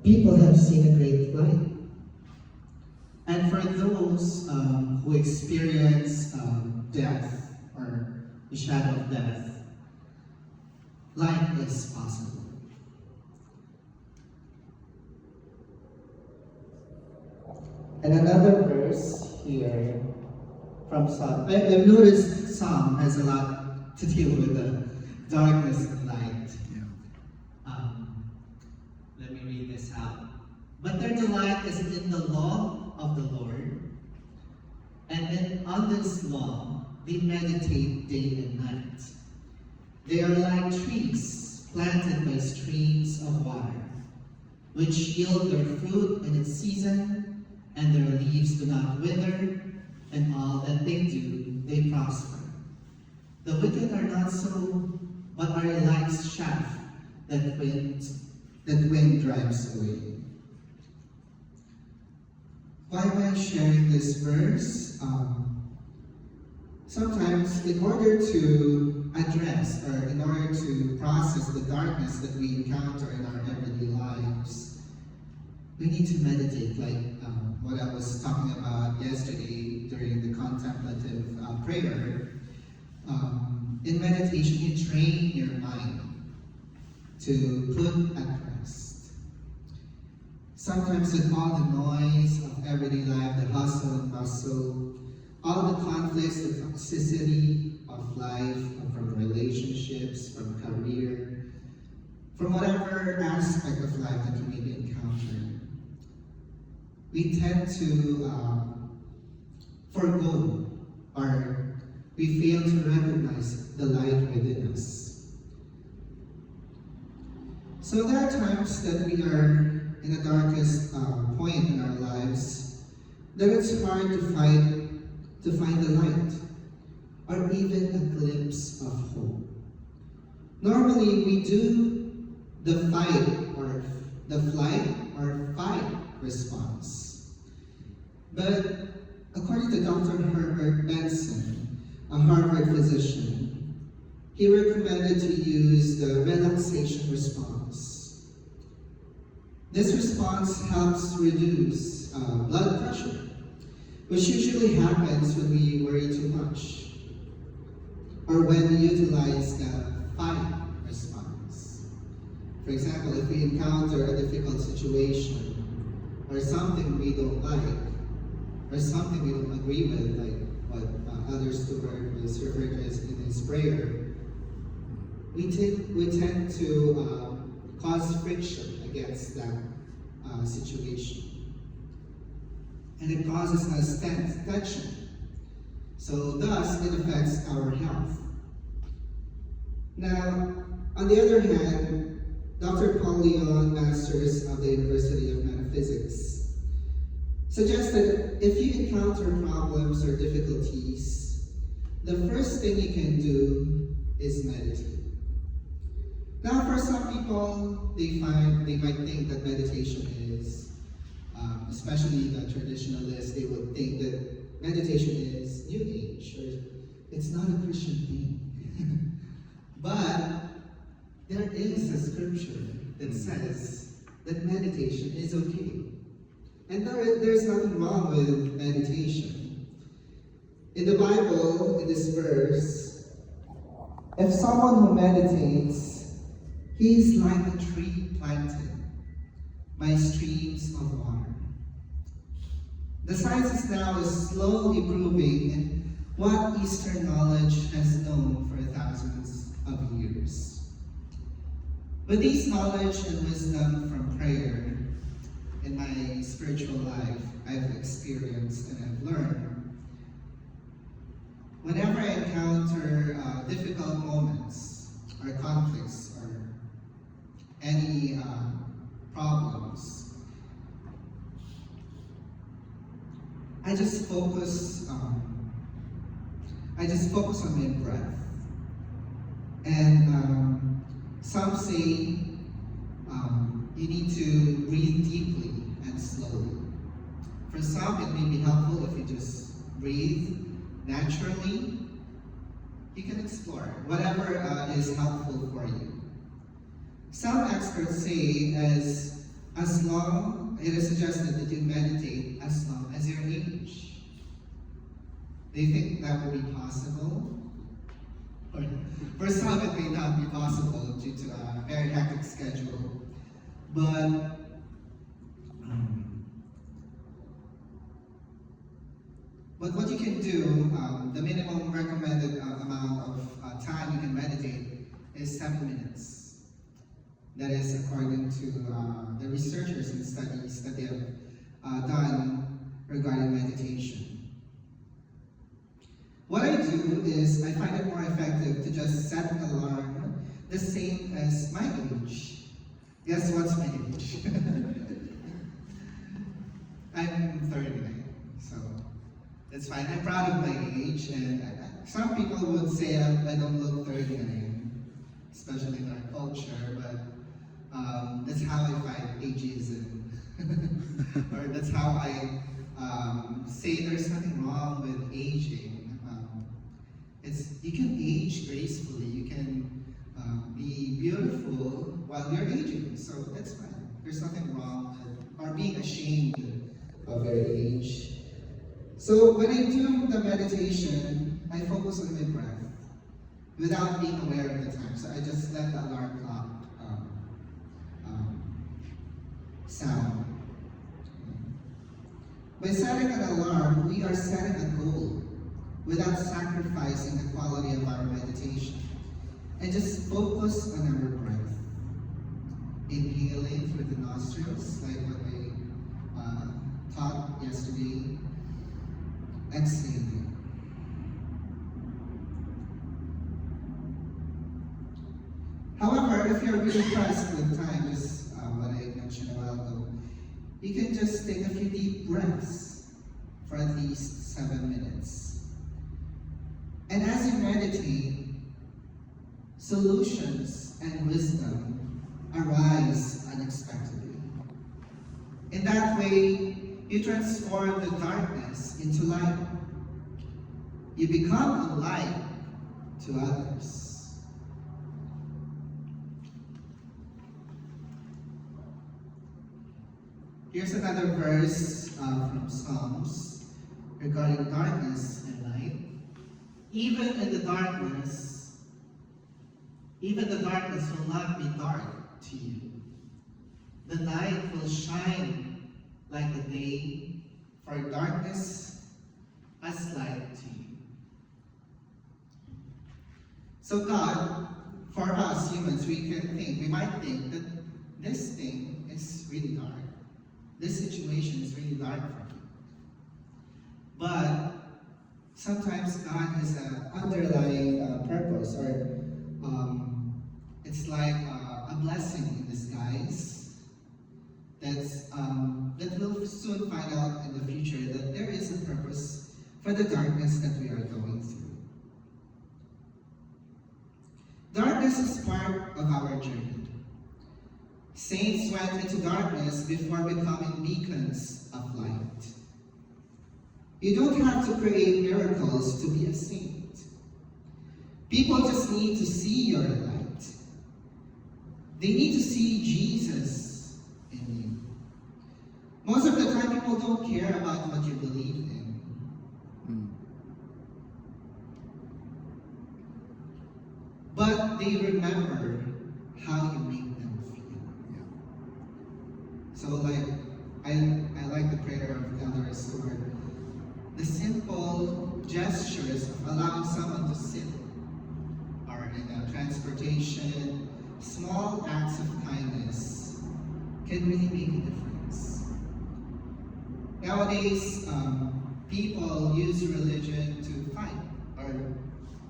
people have seen a great light. And for those who experience death or the shadow of death, light is possible. And another verse here from Psalm. I've noticed Psalm has a lot to deal with the darkness and light. Let me read this out. But their delight is in the law of the Lord, and on this law they meditate day and night. They are like trees planted by streams of water, which yield their fruit in its season, and their leaves do not wither, and all that they do, they prosper. The wicked are not so, but are like chaff that wind drives away. Why am I sharing this verse? Sometimes in order to address or in order to process the darkness that we encounter in our everyday lives, we need to meditate, like what I was talking about yesterday during the contemplative prayer. In meditation, you train your mind to put at rest. Sometimes with all the noise of everyday life, the hustle and bustle, all the conflicts, the toxicity of life, from relationships, from career, from whatever aspect of life that you may be encountering, we tend to forgo, or we fail to recognize the light within us. So there are times that we are in the darkest point in our lives, that it's hard to find the light, or even a glimpse of hope. Normally, we do the fight, or the flight, or fight response. But according to Dr. Herbert Benson, a Harvard physician, he recommended to use the relaxation response. This response helps reduce blood pressure, which usually happens when we worry too much, or when we utilize the fight response. For example, if we encounter a difficult situation, or something we don't like, or something we don't agree with, like what Elder Stewart was referred to as in his prayer, we tend to cause friction against that situation. And it causes us tension. So thus, it affects our health. Now, on the other hand, Dr. Paul Leon, Masters of the University of Metaphysics, suggests that if you encounter problems or difficulties, the first thing you can do is meditate. Now, for some people, they might think that meditation is, especially the traditionalists, they would think that meditation is New Age, or it's not a Christian thing. But there is a scripture that says that meditation is okay. And there's nothing wrong with meditation. In the Bible, in this verse, if someone who meditates, he is like a tree planted by streams of water. The science now is slowly proving what Eastern knowledge has known for thousands of years. With these knowledge and wisdom from prayer, in my spiritual life, I've experienced and I've learned, whenever I encounter difficult moments or conflicts or any problems, I just focus on my breath. And some say you need to breathe deeply and slowly. For some, it may be helpful if you just breathe naturally. You can explore whatever is helpful for you. Some experts say as long it is suggested that you meditate as long as your age. Do you think that will be possible? Or for some it may not be possible due to a very hectic schedule. But But what you can do, the minimum recommended amount of time you can meditate is 7 minutes. That is according to the researchers and studies that they have done regarding meditation. What I do is I find it more effective to just set an alarm the same as my age. Guess what's my age? I'm 39, so that's fine. I'm proud of my age, and some people would say I don't look 39, especially in our culture, but that's how I find ageism. Or that's how I say there's nothing wrong with aging. You can age gracefully, you can be beautiful while you're aging, so that's fine. There's nothing wrong with, or being ashamed of your age. So when I do the meditation, I focus on my breath without being aware of the time. So I just let the alarm clock sound. By setting an alarm, we are setting a goal without sacrificing the quality of our meditation. And just focus on our breath. Inhaling through the nostrils, like what I taught yesterday. Exhaling. However, if you're really pressed with time, just what I mentioned a while ago, you can just take a few deep breaths for at least 7 minutes. And as you meditate, solutions and wisdom arise unexpectedly. In that way, you transform the darkness into light. You become a light to others. Here's another verse from Psalms regarding darkness and light. Even the darkness will not be dark to you. The night will shine like the day, for darkness as light to you. So God, for us humans, we might think that this thing is really dark. This situation is really dark for me. But sometimes God has an underlying purpose, or it's like a blessing in disguise. That we'll soon find out in the future that there is a purpose for the darkness that we are going through. Darkness is part of our journey. Saints went into darkness before becoming beacons of light. You don't have to create miracles to be a saint. People just need to see your light. They need to see Jesus in you. Most of the time, people don't care about what you believe in. But they remember how you make them feel. So I like the prayer of Elder Stewart. The simple gestures of allowing someone to sit, or in transportation, small acts of kindness can really make a difference. Nowadays, people use religion to fight or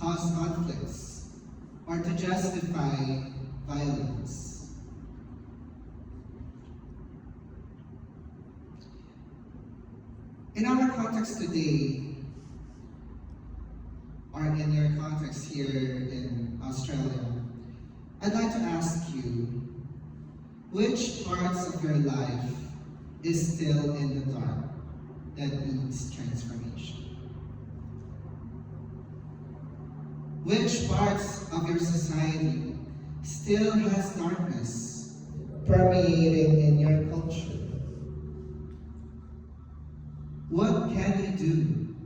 cause conflicts or to justify violence. In our context today, or in your context here in Australia, I'd like to ask you, which parts of your life is still in the dark that needs transformation? Which parts of your society still has darkness permeating in your culture? What can you do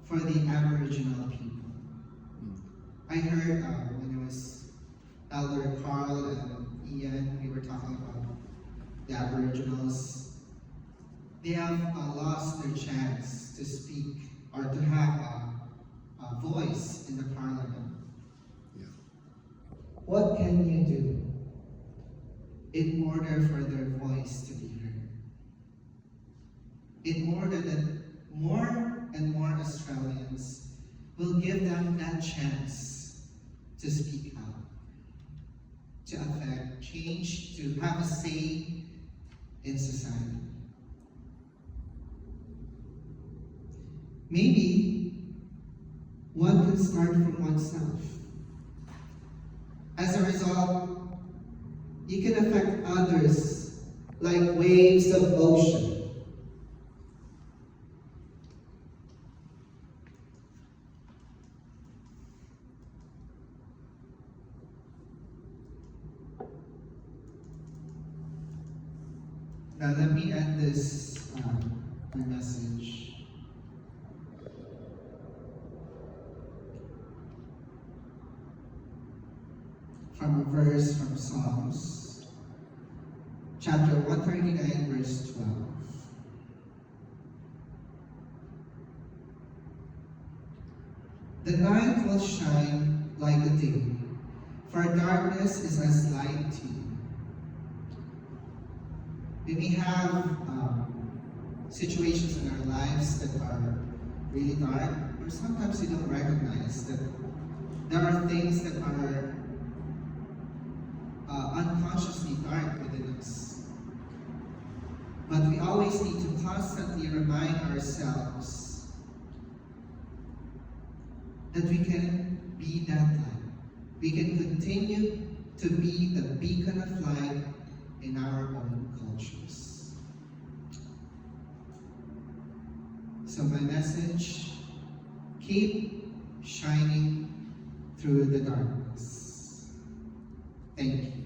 for the Aboriginal people? I heard when it was Elder Carl and Ian, we were talking about the Aboriginals. They have lost their chance to speak or to have a voice in the parliament. Yeah. What can you do in order for their voice to be heard? In order that more and more Australians will give them that chance to speak out, to affect change, to have a say in society. Maybe one can start from oneself. As a result, you can affect others like waves of ocean. Now let me end this my message. From a verse from Psalms, chapter 139, verse 12. The night will shine like the day, for darkness is as light to you. We may have situations in our lives that are really dark, or sometimes we don't recognize that there are things that are unconsciously dark within us. But we always need to constantly remind ourselves that we can be that light. We can continue to be the beacon of light in our own cultures. So my message, keep shining through the darkness. Thank you.